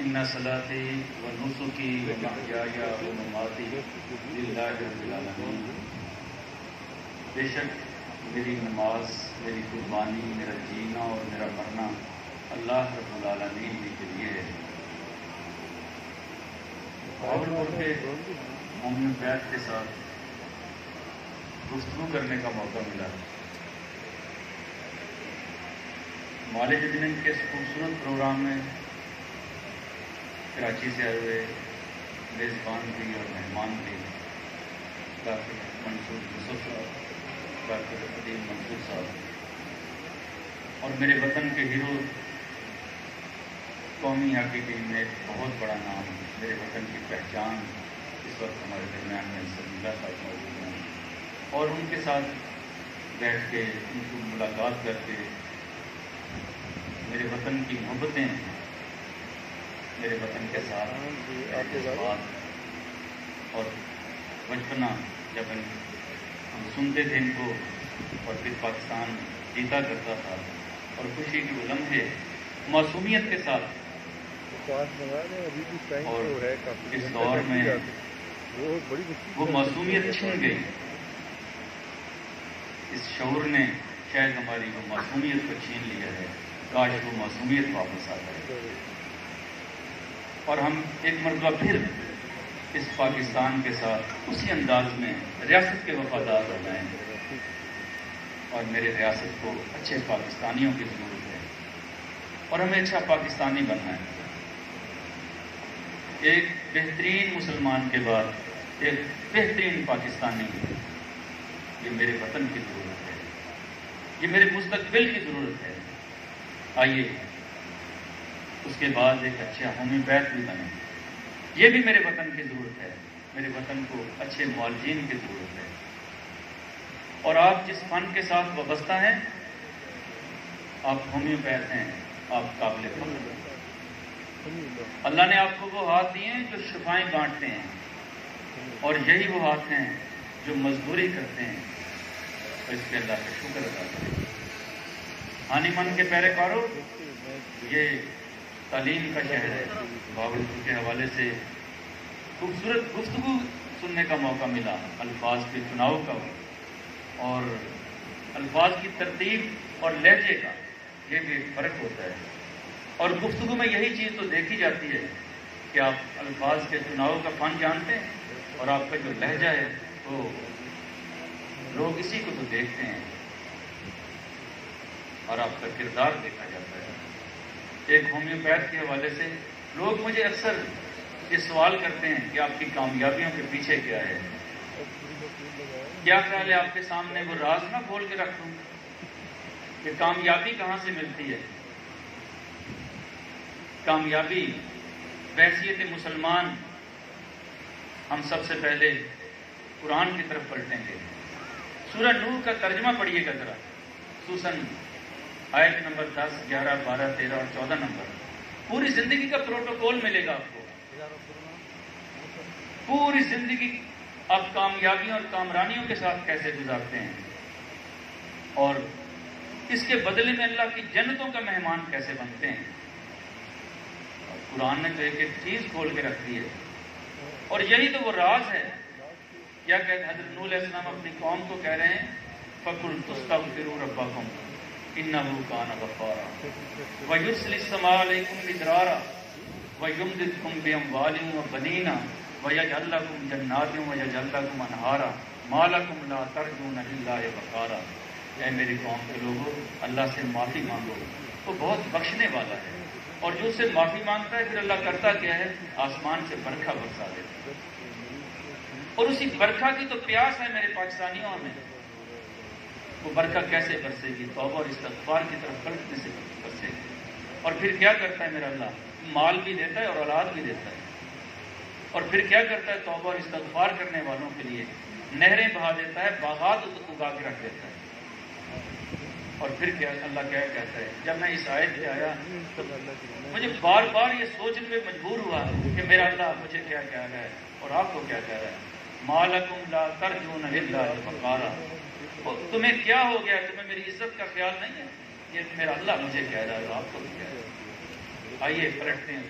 ان صلاتی و نسکی و محیای و مماتی للہ رب العالمین۔ بے شک میری نماز، میری قربانی، میرا جینا اور میرا مرنا اللہ رب العالمین ہی کے لیے ہے۔ راولپور کے مومن بیت کے ساتھ گفتگو کرنے کا موقع ملا۔ مالک دن کے اس خوبصورت پروگرام میں کراچی سے آئے ہوئے میزبان بھی اور مہمان بھی ڈاکٹر منصور یوسف صاحب، ڈاکٹر عدیم منصور صاحب، اور میرے وطن کے ہیرو، قومی ہاکی ٹیم میں ایک بہت بڑا نام، میرے وطن کی پہچان اس وقت ہمارے درمیان میں سمیلہ صاحب موجود ہیں، اور ان کے ساتھ بیٹھ کے ان کو ملاقات کر کے میرے وطن کی محبتیں، میرے وطن کے ساتھ جذبات اور بچپنا جب ہم سنتے تھے ان کو، اور پھر پاکستان جیتا کرتا تھا، اور خوشی کے وہ لمحے معصومیت کے ساتھ، اور اس دور میں وہ معصومیت چھن گئی، اس شعور نے شاید ہماری وہ معصومیت کو چھین لیا ہے، کاش وہ معصومیت واپس آ جائے اور ہم ایک مرتبہ پھر اس پاکستان کے ساتھ اسی انداز میں ریاست کے وفادار ہو جائیں، اور میرے ریاست کو اچھے پاکستانیوں کی ضرورت ہے، اور ہمیں اچھا پاکستانی بننا ہے۔ ایک بہترین مسلمان کے بعد ایک بہترین پاکستانی، یہ میرے وطن کی ضرورت ہے، یہ میرے مستقبل کی ضرورت ہے۔ آئیے اس کے بعد ایک اچھا قومی بیت بھی بنے، یہ بھی میرے وطن کی ضرورت ہے، میرے وطن کو اچھے معالجین کی ضرورت ہے، اور آپ جس فن کے ساتھ وابستہ ہیں، آپ قومی بیت ہیں، آپ قابل فخر ہیں۔ اللہ نے آپ کو وہ ہاتھ دیے ہیں جو شفائیں بانٹتے ہیں، اور یہی وہ ہاتھ ہیں جو مزدوری کرتے ہیں، تو اس پہ اللہ کا شکر ادا کریں۔ ہانی من کے پیروکاروں، یہ تعلیم کا شہر ہے، باولپور کے حوالے سے خوبصورت گفتگو سننے کا موقع ملا، الفاظ کے چناؤ کا اور الفاظ کی ترتیب اور لہجے کا، یہ بھی ایک فرق ہوتا ہے، اور گفتگو میں یہی چیز تو دیکھی جاتی ہے کہ آپ الفاظ کے چناؤ کا فن جانتے ہیں، اور آپ کا جو لہجہ ہے وہ لوگ اسی کو تو دیکھتے ہیں، اور آپ کا کردار دیکھا جاتا ہے۔ ایک قومی بیت کے حوالے سے لوگ مجھے اکثر یہ سوال کرتے ہیں کہ آپ کی کامیابیوں کے پیچھے کیا ہے؟ کیا خیال ہے آپ کے سامنے وہ راز نہ کھول کے رکھ دوں کہ کامیابی کہاں سے ملتی ہے؟ کامیابی بحیثیت مسلمان، ہم سب سے پہلے قرآن کی طرف پلٹیں گے۔ سورہ نور کا ترجمہ پڑھیے گا ذرا، خصوصاً آیت نمبر 10، 11، 12، 13 اور 14 نمبر۔ پوری زندگی کا پروٹوکول ملے گا آپ کو، پوری زندگی آپ کامیابیوں اور کامرانیوں کے ساتھ کیسے گزارتے ہیں، اور اس کے بدلے میں اللہ کی جنتوں کا مہمان کیسے بنتے ہیں۔ اور قرآن نے تو ایک ایک چیز کھول کے رکھ دی ہے، اور یہی تو وہ راز ہے۔ کیا کہتے حضرت نوح علیہ السلام اپنی قوم کو کہہ رہے ہیں، فَقُلْتُ اسْتَغْفِرُوا رَبَّكُمْ إِنَّهُ كَانَ غَفَّارًا وَيُرْسِلِ السَّمَاءَ عَلَيْكُمْ مِدْرَارًا وَيُمْدِدْكُمْ بِأَمْوَالٍ وَبَنِينَ وَيَجْعَلْ لَكُمْ جَنَّاتٍ وَيَجْعَلْ لَكُمْ أَنْهَارًا مَا لَكُمْ لَا تَرْجُونَ لِلَّهِ وَقَارًا۔ اے میری قوم کے لوگوں، اللہ سے معافی مانگو، وہ بہت بخشنے والا ہے، اور جو اس سے معافی مانگتا ہے پھر اللہ کرتا کیا ہے، آسمان سے برکھا برسا دیتا ہے، اور اسی برکھا کی تو پیاس ہے میرے پاکستانیوں میں۔ وہ برکھا کیسے برسے گی؟ توبہ اور استغفار کی طرف پلٹنے سے برسے گی۔ اور پھر کیا کرتا ہے میرا اللہ؟ مال بھی دیتا ہے اور اولاد بھی دیتا ہے، اور پھر کیا کرتا ہے؟ توبہ اور استغفار کرنے والوں کے لیے نہریں بہا دیتا ہے، باغات اگا کے رکھ دیتا ہے۔ اور پھر کیا اللہ کیا کہتا ہے؟ جب میں اس آیت پہ آیا تو مجھے بار بار یہ سوچنے پہ مجبور ہوا کہ میرا اللہ مجھے کیا کہہ رہا ہے اور آپ کو کیا کہہ رہا ہے۔ مَا لَكُمْ لَا تَرْجُونَ لِلَّهِ وَقَارًا، تمہیں کیا ہو گیا؟ تمہیں میری عزت کا خیال نہیں ہے؟ یہ میرا اللہ مجھے کہہ رہا ہے اور آپ کو بھی کہہ رہا ہے۔ آئیے پلٹتے ہیں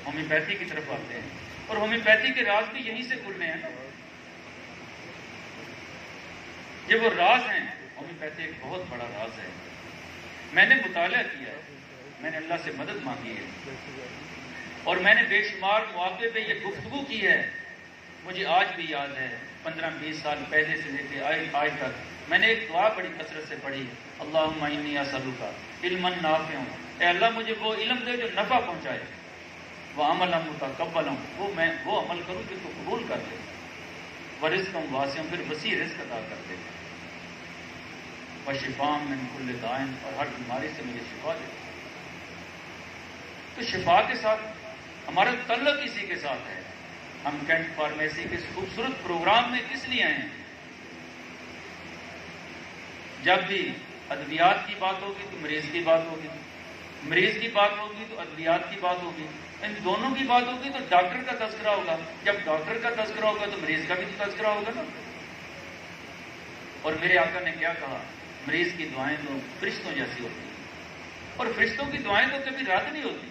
ہومیوپیتھی کی طرف آتے ہیں، اور ہومیوپیتھی کے راز بھی یہیں سے کھلنے ہیں نا۔ یہ وہ راز ہیں، ہومیوپیتھی ایک بہت بڑا راز ہے۔ میں نے مطالعہ کیا ہے، میں نے اللہ سے مدد مانگی ہے، اور میں نے بے شمار مواقع پہ یہ گفتگو کی ہے۔ مجھے آج بھی یاد ہے 15-20 سال پہلے سے لے کے آج تک میں نے ایک دعا بڑی کثرت سے پڑھی، اللہم انی اسألک علما نافعا، اے اللہ مجھے وہ علم دے جو نفع پہنچائے، وعملا متقبلا، وہ عمل کروں کہ تو قبول کر لے، ورزقا واسعا، پھر وسیع رزق عطا کر دے، وشفاء من کل داء، اور ہر بیماری سے مجھے شفا دے۔ تو شفا کے ساتھ ہمارا تعلق اسی کے ساتھ ہے۔ ہم کینٹ فارمیسی کے اس خوبصورت پروگرام میں کس لیے آئے ہیں؟ جب بھی ادویات کی بات ہوگی تو مریض کی بات ہوگی، مریض کی بات ہوگی تو ادویات کی بات ہوگی، ان دونوں کی بات ہوگی تو ڈاکٹر کا تذکرہ ہوگا، جب ڈاکٹر کا تذکرہ ہوگا تو مریض کا بھی تو تذکرہ ہوگا نا۔ اور میرے آقا نے کیا کہا؟ مریض کی دعائیں تو فرشتوں جیسی ہوتی ہیں، اور فرشتوں کی دعائیں تو کبھی رد نہیں ہوتی۔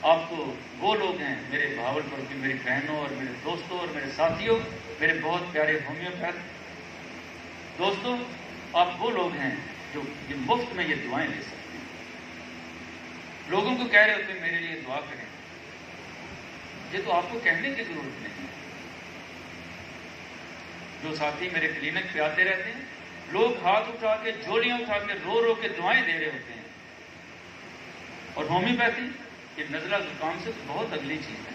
آپ تو وہ لوگ ہیں میرے بھاولپور کی میری بہنوں اور میرے دوستوں اور میرے ساتھیوں، میرے بہت پیارے ہومیوپیتھ دوستوں، آپ وہ لوگ ہیں جو مفت میں یہ دعائیں لے سکتے ہیں۔ لوگوں کو کہہ رہے ہوتے ہیں میرے لیے دعا کریں، یہ تو آپ کو کہنے کی ضرورت نہیں ہے۔ جو ساتھی میرے کلینک پہ آتے رہتے ہیں، لوگ ہاتھ اٹھا کے جھولیاں اٹھا کے رو رو کے دعائیں دے رہے ہوتے ہیں۔ اور ہومیوپیتھی یہ نزلہ زکام سے بہت اگلی چیز ہے۔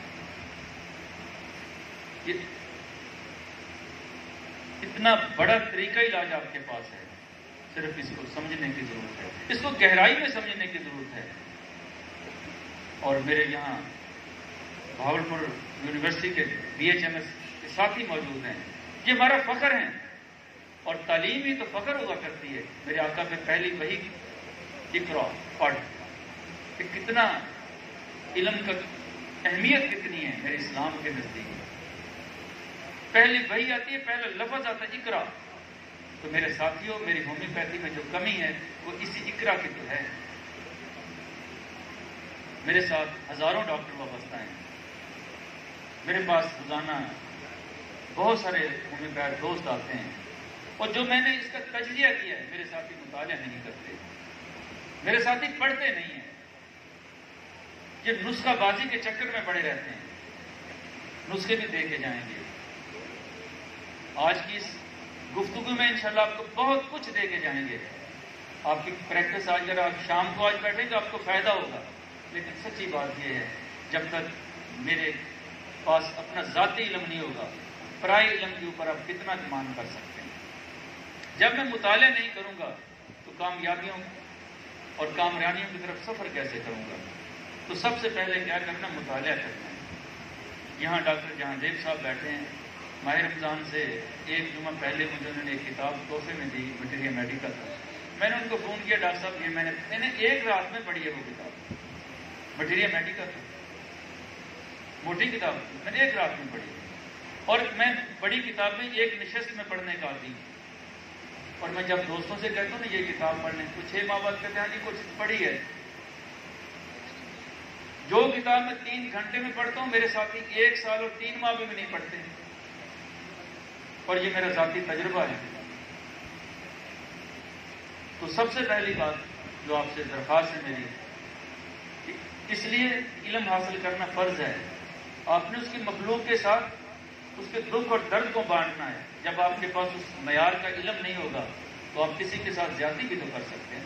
یہ اتنا بڑا طریقہ علاج آپ کے پاس ہے، صرف اس کو سمجھنے کی ضرورت ہے، اس کو گہرائی میں سمجھنے کی ضرورت ہے۔ اور میرے یہاں بھاولپور یونیورسٹی کے BHMS کے ساتھی موجود ہیں، یہ ہمارا فخر ہے، اور تعلیم ہی تو فخر ہوا کرتی ہے۔ میرے آقا پہ پہلی وحی اقرا پڑھ، کہ کتنا علم کا اہمیت کتنی ہے میرے اسلام کے نزدیک۔ پہلی وحی آتی ہے، پہلا لفظ آتا ہے اقرا۔ تو میرے ساتھیوں، میری ہومیوپیتھی میں جو کمی ہے وہ اسی اقرا کی تو ہے۔ میرے ساتھ ہزاروں ڈاکٹر وابستہ ہیں، میرے پاس روزانہ بہت سارے ہومیوپیتھ دوست آتے ہیں، اور جو میں نے اس کا تجزیہ کیا ہے، میرے ساتھی مطالعہ نہیں کرتے، میرے ساتھی پڑھتے نہیں ہیں، یہ نسخہ بازی کے چکر میں پڑے رہتے ہیں۔ نسخے بھی دے کے جائیں گے۔ آج کی اس گفتگو میں انشاءاللہ آپ کو بہت کچھ دے کے جائیں گے۔ آپ کی پریکٹس آج اگر آپ شام کو آج بیٹھیں تو آپ کو فائدہ ہوگا، لیکن سچی بات یہ ہے جب تک میرے پاس اپنا ذاتی علم نہیں ہوگا، پرائے علم کے اوپر آپ کتنا گمان کر سکتے ہیں؟ جب میں مطالعہ نہیں کروں گا تو کامیابیوں اور کامرانیوں کی طرف سفر کیسے کروں گا؟ تو سب سے پہلے کیا کرنا؟ مطالعہ کرنا ہے۔ یہاں ڈاکٹر جہاندیب صاحب بیٹھے ہیں، ماہ رمضان سے ایک جمعہ پہلے مجھے انہوں نے ایک کتاب تحفے میں دی، مٹیریا میڈیکا کا۔ میں نے ان کو فون کیا، ڈاکٹر صاحب یہ میں نے ایک رات میں پڑھی ہے وہ کتاب، مٹیریا میڈیکا کی موٹی کتاب میں نے ایک رات میں پڑھی، اور میں بڑی کتابیں ایک نشست میں پڑھنے کا عادی ہوں۔ اور میں جب دوستوں سے کہتا ہوں نا یہ کتاب پڑھنے، تو 6 ماہ بعد کہتے ہیں ہاں جی کچھ پڑھی ہے۔ جو کتاب میں 3 گھنٹے میں پڑھتا ہوں، میرے ساتھی 1 سال اور 3 ماہ میں بھی نہیں پڑھتے، اور یہ میرا ذاتی تجربہ ہے۔ تو سب سے پہلی بات جو آپ سے درخواست ہے میری، کہ اس لیے علم حاصل کرنا فرض ہے۔ آپ نے اس کی مخلوق کے ساتھ اس کے دکھ اور درد کو بانٹنا ہے۔ جب آپ کے پاس اس معیار کا علم نہیں ہوگا تو آپ کسی کے ساتھ زیادتی بھی تو کر سکتے ہیں۔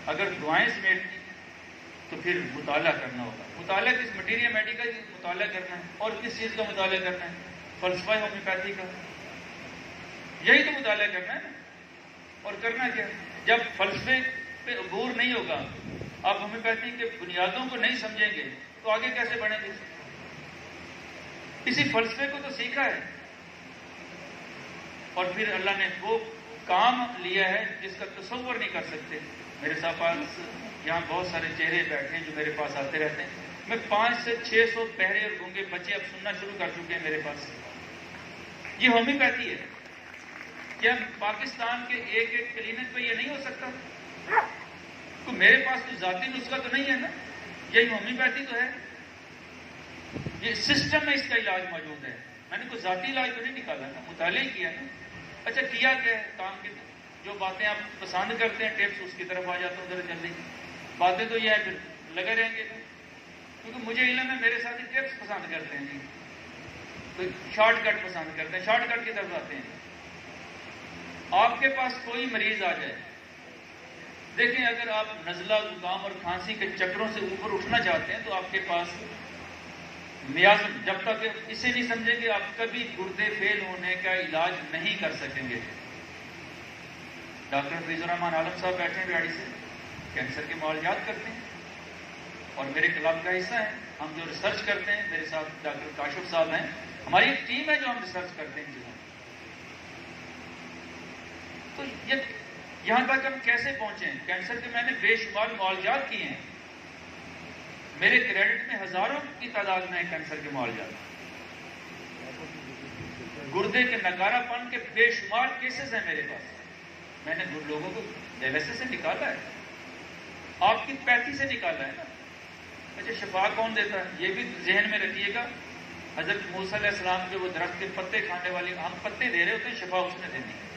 اگر دعائیں سمیٹنی تو پھر مطالعہ کرنا ہوگا۔ مطالعہ کس؟ مٹیریا میڈیکا کا مطالعہ کرنا ہے، اور کس چیز کا مطالعہ کرنا ہے؟ فلسفہ ہومیوپیتھی کا، یہی تو مطالعہ کرنا ہے نا۔ اور کرنا کیا؟ جب فلسفے پہ عبور نہیں ہوگا، آپ ہومیوپیتھی کے بنیادوں کو نہیں سمجھیں گے تو آگے کیسے بڑھیں گے؟ اسی فلسفے کو تو سیکھا ہے، اور پھر اللہ نے وہ کام لیا ہے جس کا تصور نہیں کر سکتے۔ میرے ساتھ یہاں بہت سارے چہرے بیٹھے ہیں جو میرے پاس آتے رہتے ہیں۔ میں 500 سے 600 بہرے اور گونگے بچے اب سننا شروع کر چکے ہیں میرے پاس۔ یہ ہومیوپیتھی ہے۔ کیا پاکستان کے ایک کلینک پہ یہ نہیں ہو سکتا؟ تو میرے پاس تو ذاتی نسخہ تو نہیں ہے نا، یہی ہومیوپیتھی تو ہے۔ یہ سسٹم میں اس کا علاج موجود ہے. میں نے کوئی ذاتی علاج تو نہیں نکالا نا, مطالعہ کیا نا. اچھا کیا کیا ہے کام کے جو باتیں آپ پسند کرتے ہیں ٹپس اس کی طرف آ جاتا ہوں ذرا جلدی. باتیں تو یہ ہے پھر لگے رہیں گے کیونکہ مجھے علم ہے میرے ساتھی ٹپس پسند کرتے ہیں جی, تو شارٹ کٹ پسند کرتے ہیں, شارٹ کٹ کی طرف آتے ہیں. آپ کے پاس کوئی مریض آ جائے, دیکھیں اگر آپ نزلہ زکام اور کھانسی کے چکروں سے اوپر اٹھنا چاہتے ہیں تو آپ کے پاس میازم, جب تک اسے نہیں سمجھیں گے آپ کبھی گردے فیل ہونے کا علاج نہیں کر سکیں گے. ڈاکٹر فیض الرحمان عالم صاحب بیٹھے ہیں ریاڑی سے, کینسر کے معالجات کرتے ہیں اور میرے کلب کا حصہ ہے. ہم جو ریسرچ کرتے ہیں, میرے ساتھ ڈاکٹر کاشف صاحب ہیں, ہماری ایک ٹیم ہے جو ہم ریسرچ کرتے ہیں چیزوں. تو یہاں تک ہم کیسے پہنچے ہیں؟ کینسر کے میں نے بے شمار معالجات کیے ہیں, میرے کریڈٹ میں ہزاروں کی تعداد میں ہے کینسر کے معالجات. گردے کے نکارا پن کے بے شمار کیسز ہیں میرے پاس. میں نے لوگوں کو ڈائلسس سے نکالا ہے, آپ کی پیتھی سے نکالا ہے نا. اچھا شفا کون دیتا ہے یہ بھی ذہن میں رکھیے گا. حضرت موسیٰ علیہ السلام کے وہ درخت کے پتے کھانے والی, ہم پتے دے رہے ہوتے ہیں, شفا اس نے دینی ہے,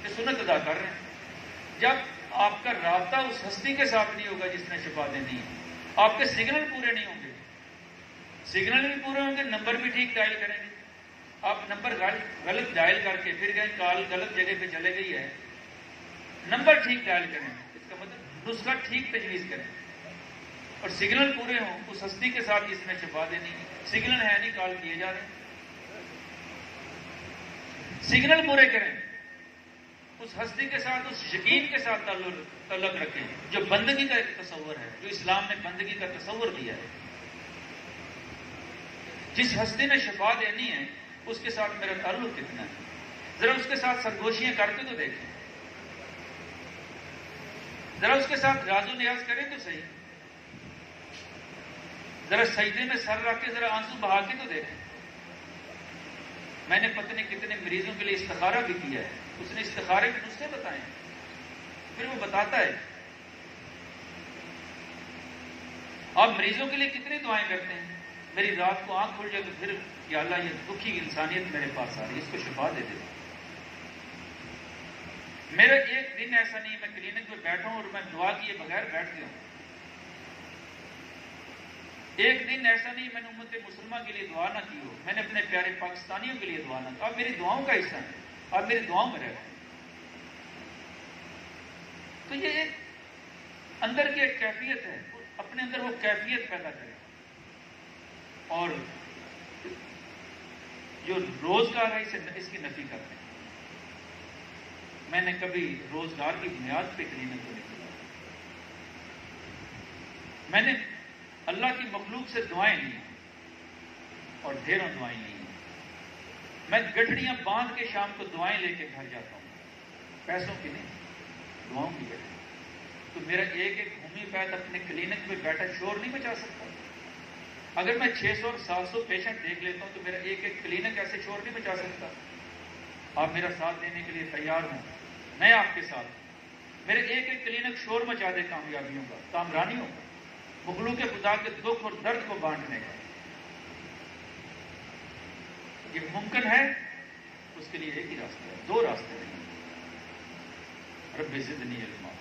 یہ سنت ادا کر رہے ہیں. جب آپ کا رابطہ اس ہستی کے ساتھ نہیں ہوگا جس نے شفا دینی ہے, آپ کے سگنل پورے نہیں ہوں گے. سگنل بھی پورے ہوں گے, نمبر بھی ٹھیک ڈائل کریں گے. آپ نمبر غلط ڈائل کر کے پھر گئے کال غلط جگہ پہ چلے گئی ہے, نمبر ٹھیک ڈائل کریں, اس کا مطلب نسخہ ٹھیک تجویز کریں, اور سگنل پورے ہوں اس ہستی کے ساتھ جس نے شفا دینی ہے. سگنل ہے نہیں, کال کیے جا رہے ہیں. سگنل پورے کریں, اس ہستی کے ساتھ, اس یقین کے ساتھ تعلق رکھیں جو بندگی کا ایک تصور ہے, جو اسلام نے بندگی کا تصور دیا ہے. جس ہستی نے شفا دینی ہے اس کے ساتھ میرا تعلق کتنا ہے, ذرا اس کے ساتھ سرگوشیاں کر کے تو دیکھیں, ذرا اس کے ساتھ راز و نیاز کریں تو صحیح, ذرا سجدے میں سر رکھ کے ذرا آنسو بہا کے تو دیکھیں. میں نے پتہ نہیں کتنے مریضوں کے لیے استخارہ بھی کیا ہے, اس نے استخارے کے نسخے بتائے ہیں, پھر وہ بتاتا ہے. آپ مریضوں کے لیے کتنی دعائیں کرتے ہیں, میری رات کو آنکھ کھل جائے تو پھر یا اللہ یہ دکھی انسانیت میرے پاس آ رہی ہے, اس کو شفا دے دے. میرا ایک دن ایسا نہیں میں کلینک پہ بیٹھا ہوں اور میں دعا کیے بغیر بیٹھ گیا ہوں. ایک دن ایسا نہیں میں نے امت مسلمہ کے لیے دعا نہ کی ہو, میں نے اپنے پیارے پاکستانیوں کے لیے دعا نہ کی. آپ میری دعاؤں کا حصہ ہیں, آپ میری دعاؤں میں رہتے ہیں. تو یہ ایک اندر کی ایک کیفیت ہے, اپنے اندر وہ کیفیت پیدا کریں. اور جو روزگار ہے اس کی نفی کرتے ہیں. میں نے کبھی روزگار کی بنیاد پہ کلینک کو نہیں کیا. میں نے اللہ کی مخلوق سے دعائیں لی اور ڈھیروں دعائیں لی. میں گٹھڑیاں باندھ کے شام کو دعائیں لے کے گھر جاتا ہوں, پیسوں کی نہیں, دعاؤں کی گٹھڑی. تو میرا ایک گھومی پید اپنے کلینک میں بیٹھا شور نہیں مچا سکتا. اگر میں 600 اور 700 پیشنٹ دیکھ لیتا ہوں تو میرا ایک کلینک ایسے شور نہیں مچا سکتا. آپ میرا ساتھ دینے کے لیے تیار ہوں, میں آپ کے ساتھ. میرے ایک کلینک شور مچا دے کامیابیوں کا, کامرانیوں کا, مخلوق خدا کے دکھ اور درد کو بانٹنے کا. یہ ممکن ہے, اس کے لیے ایک ہی راستہ ہے, دو راستے نہیں. رب زدنی علما,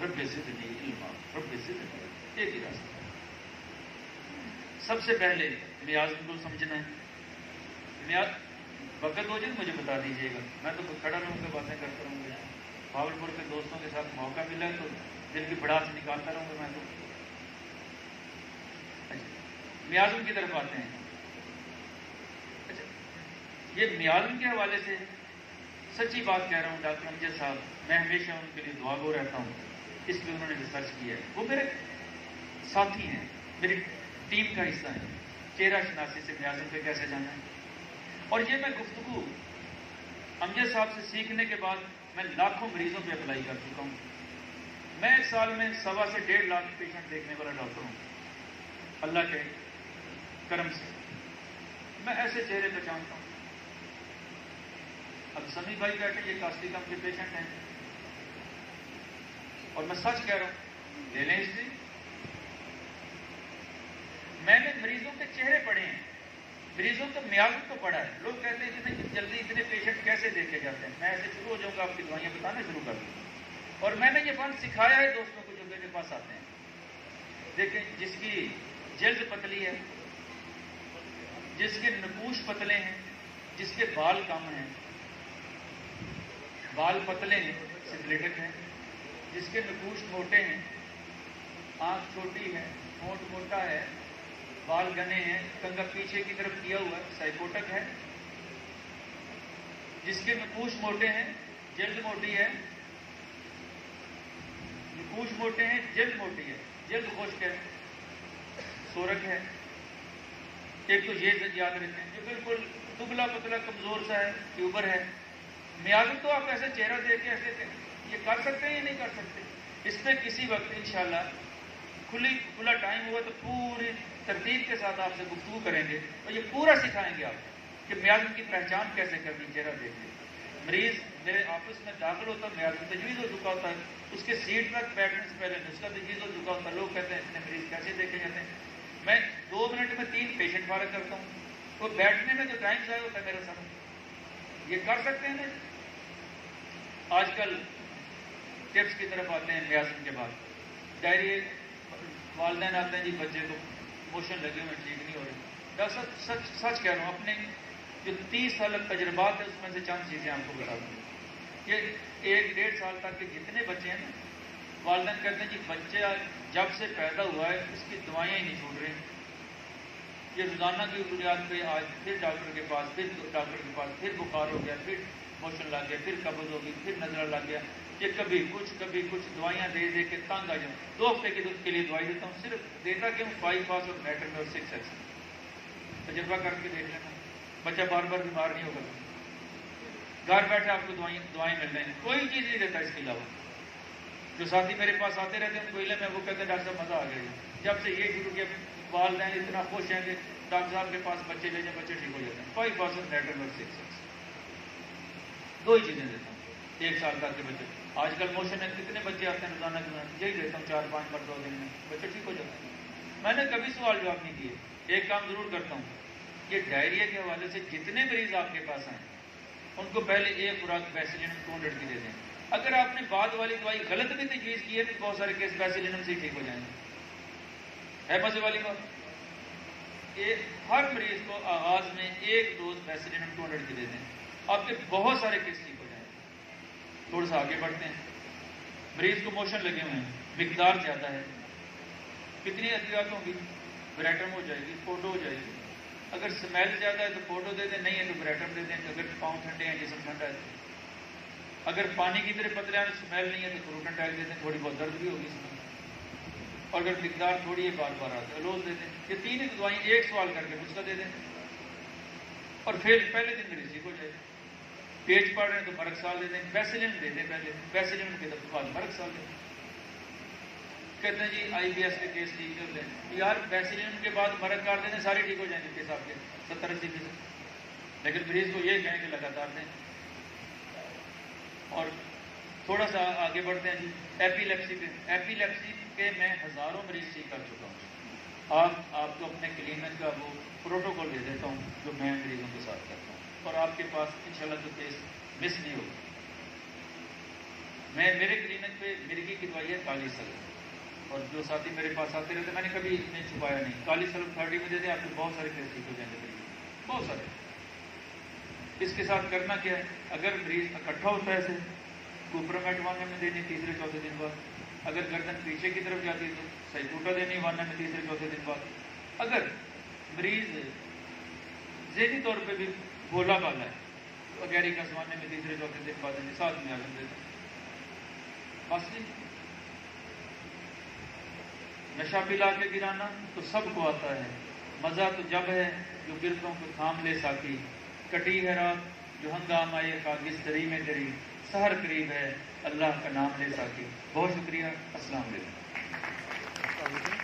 رب زدنی علما, رب زدنی, ایک ہی راستہ ہے. سب سے پہلے میاز کو سمجھنا ہے. میاز وقت ہو جائے مجھے بتا دیجیے گا, میں تو کھڑا رہوں گا, باتیں کرتا رہوں گا. بھاولپور کے دوستوں کے ساتھ موقع ملا ہے تو دل کی بڑھاس نکالتا رہوں گا میں تو. میازم کی طرف آتے ہیں. اچھا, یہ میازم کے حوالے سے سچی بات کہہ رہا ہوں ڈاکٹر امجد صاحب, میں ہمیشہ ان کے لیے دعا گو رہتا ہوں, اس لیے انہوں نے ریسرچ کیا ہے. وہ میرے ساتھی ہیں, میری ٹیم کا حصہ ہے. چہرہ شناسی سے میازم پہ کیسے جانا ہے. اور یہ میں گفتگو امجد صاحب سے سیکھنے کے بعد میں لاکھوں مریضوں پہ اپلائی کر چکا ہوں. میں ایک سال میں 1.25 سے 1.5 لاکھ پیشنٹ دیکھنے والا ڈاکٹر ہوں اللہ کے کرم سے. میں ایسے چہرے پہچانتا ہوں. اب سمی بھائی بیٹھے, یہ کاسٹی کم کے پیشنٹ ہیں, اور میں سچ کہہ رہا ہوں, لے لیں ہسٹری. میں نے مریضوں کے چہرے پڑے ہیں، مریضوں کا میازن تو پڑا ہے. لوگ کہتے ہیں اتنے جلدی اتنے پیشنٹ کیسے دیکھے جاتے ہیں. میں ایسے شروع ہو جاؤں گا آپ کی دوائیاں بتانا شروع کر دوں. اور میں نے یہ فن سکھایا ہے دوستوں کو جو میرے پاس آتے ہیں. دیکھیں جس کی جلد پتلی ہے، جس کے نقوش پتلے ہیں، جس کے بال کم ہیں، بال پتلے ہیں سپلیٹک ہیں، جس کے نقوش موٹے ہیں، آنکھ چھوٹی ہے، ہونٹ موٹا ہے، بال گنے ہیں، کنگا پیچھے کی طرف کیا ہوا ہے سائیکوٹک ہے، جس کے نقوش موٹے ہیں، جلد موٹی ہے، نقوش موٹے ہیں، جلد موٹی ہے، جلد خشک ہے، سورک ہے. ایک تو یہ یاد رکھیں جو بالکل دبلا پتلا کمزور سا ہے، ٹیوبر ہے. میازن تو آپ ایسے چہرہ دیکھ کے ایسے یہ کر سکتے ہیں یا نہیں کر سکتے. اس پہ کسی وقت انشاءاللہ کھلا ٹائم ہوا تو پوری ترتیب کے ساتھ آپ سے گفتگو کریں گے اور یہ پورا سکھائیں گے آپ کہ میازن کی پہچان کیسے کرنی. چہرہ دیکھ کے مریض میرے آفس میں داخل ہوتا ہے، میازن تجویز ہو چکا ہوتا ہے، اس کے سیٹ تک بیٹھنے سے پہلے اس کا تجویز ہو چکا ہوتا ہے. لوگ کہتے ہیں اتنے مریض کیسے دیکھے جاتے ہیں. میں 2 منٹ میں 3 پیشنٹ فارغ کرتا ہوں. وہ بیٹھنے میں جو ٹائم ضائع ہوتا ہے میرے سامنے. یہ کر سکتے ہیں نا. آج کل ٹپس کی طرف آتے ہیں میازن کے بعد. ڈائری والدین آتے ہیں جی بچے کو موشن لگے ہوئے ٹھیک نہیں ہو رہے. ڈاکٹر صاحب سچ کہہ رہا ہوں، اپنے جو 30 سال تجربات ہیں اس میں سے چند چیزیں آپ کو بتا دوں کہ 1-1.5 سال تک کے جتنے بچے ہیں نا، والدین کہتے ہیں جی بچے جب سے پیدا ہوا ہے اس کی دوائیں ہی نہیں چھوٹ رہی. یہ روزانہ کی بنیاد پہ آج پھر ڈاکٹر کے پاس، پھر ڈاکٹر کے پاس، پھر بخار ہو گیا، پھر موشن لگ گیا، پھر قبض ہو گئی، پھر نظر لگ گیا. یہ کبھی کچھ دوائیاں دے دے کے تنگ آ جاؤں. 2 ہفتے کے لیے دوائی دیتا ہوں، صرف دیتا کہ 5 پاس اور میٹر میں اور 6 ایکس. تجربہ کر کے دیکھ لینا، بچہ بار بار بیمار نہیں ہوگا. گھر بیٹھے آپ کو دوائیں مل رہی ہیں، کوئی چیز نہیں دیتا اس کے علاوہ. جو ساتھی میرے پاس آتے رہتے ہیں ان کو علم ہے، وہ کہتے ہیں ڈاکٹر صاحب مزہ آ گیا. جب سے یہ شروع کیا والدین اتنا خوش ہیں کہ ڈاکٹر صاحب کے پاس بچے لے جائیں، بچے ٹھیک ہو جاتے ہیں. 5% میٹر اور 6 ایکس. 2 ہی چیزیں دیتا ہوں 1 سال تک کے بچے. آج کل موشن ہے، کتنے بچے آتے ہیں روزانہ کے، یہی دیتا ہوں 4-5 بار 2 دن میں بچے ٹھیک ہو جاتے ہیں. میں نے کبھی سوال جواب نہیں کیے. ایک کام ضرور کرتا ہوں، یہ ڈائریا کے حوالے سے جتنے مریض آپ کے پاس ہیں ان کو پہلے ایک خوراک ویسلین 200 کی دے دیں. اگر آپ نے بعد والی دوائی غلط بھی تجویز کی ہے تو بہت سارے کیس ویسلین سے ہی ٹھیک ہو جائیں گے. ہے مزے والی بات. ہر مریض کو آغاز میں 1 ڈوز ویسلین 200 کی دے دیں، آپ کے بہت سارے کیس ٹھیک ہو جائیں گے. تھوڑا سا آگے بڑھتے ہیں. مریض کو موشن لگے ہوئے ہیں، مقدار زیادہ ہے، کتنی ادویات ہوں گی؟ بریٹم ہو جائے گی، فوٹو ہو جائے گی. اگر سمیل زیادہ ہے تو فوٹو دے دیں، نہیں ہے تو بریٹم دے دیں. اگر پاؤں ٹھنڈے ہیں، جسم ٹھنڈا ہے. اگر پانی کی طرح پتلے ہیں، سمیل نہیں ہے تو کروٹن ٹائل دے دیں، تھوڑی بہت درد بھی ہوگی اس میں. اور اگر مقدار تھوڑی ہے بار بار آتا ہے الوز دے دیں. یہ 3 دوائیں ایک سوال کر کے مجھ کا دے دیں اور پھر پہلے دن میری ٹھیک ہو جائے. پیچ پڑ رہے ہیں تو مرک سال دے دیں. ویسلین دے دیں پہلے، ویسلین کے بعد مرک سال دے دیں. کہتے ہیں جی آئی بی ایس کے کیس ٹھیک ہوتے ہیں. یار ویسلین کے بعد مرک کار دے دیں، سارے ٹھیک ہو جائیں گے کیس آپ کے 70-80%. لیکن مریض کو یہ کہیں کہ لگاتار دیں. اور تھوڑا سا آگے بڑھتے ہیں جی ایپیلیپسی پہ. ایپیلیپسی کے میں ہزاروں مریض ٹھیک کر چکا ہوں. آپ کو اپنے کلینک کا وہ پروٹوکول دے دیتا ہوں جو میں مریضوں کے ساتھ کرتا ہوں، اور آپ کے پاس انشاءاللہ تو کیس مس نہیں ہوگا. میرے کلینک پہ مرغی کی دوائی ہے کالی سلم، اور جو ساتھی میرے پاس آتے رہتے میں نے کبھی نہیں چھپایا نہیں. کالی سلم 30 میں دے دیں، آپ کو بہت سارے کیس ٹھیک ہو جائیں گے، بہت سارے. اس کے ساتھ کرنا کیا ہے؟ اگر مریض اکٹھا ہوتا ہے ایسے کوپرامیٹ 1 میں دینی 3-4 دن بعد. اگر گردن پیچھے کی طرف جاتی ہے تو سائیکوٹا دینی 1 میں 3-4 دن بعد. اگر مریض ذہنی طور پہ بھی بولا بالا ہے تو اگیری کا زمانے میں 3-4 دن بعد دینی، ساتھ میں آگے دیتے. بس نہیں، نشہ پلا کے گرانا تو سب کو آتا ہے، مزہ تو جب ہے جو گرتوں کو تھام لے ساکی. کٹی ہے رات جو ہنگام آئے خاکس دری میں تیری، سحر قریب ہے اللہ کا نام لے ساکی. بہت شکریہ. السلام علیکم.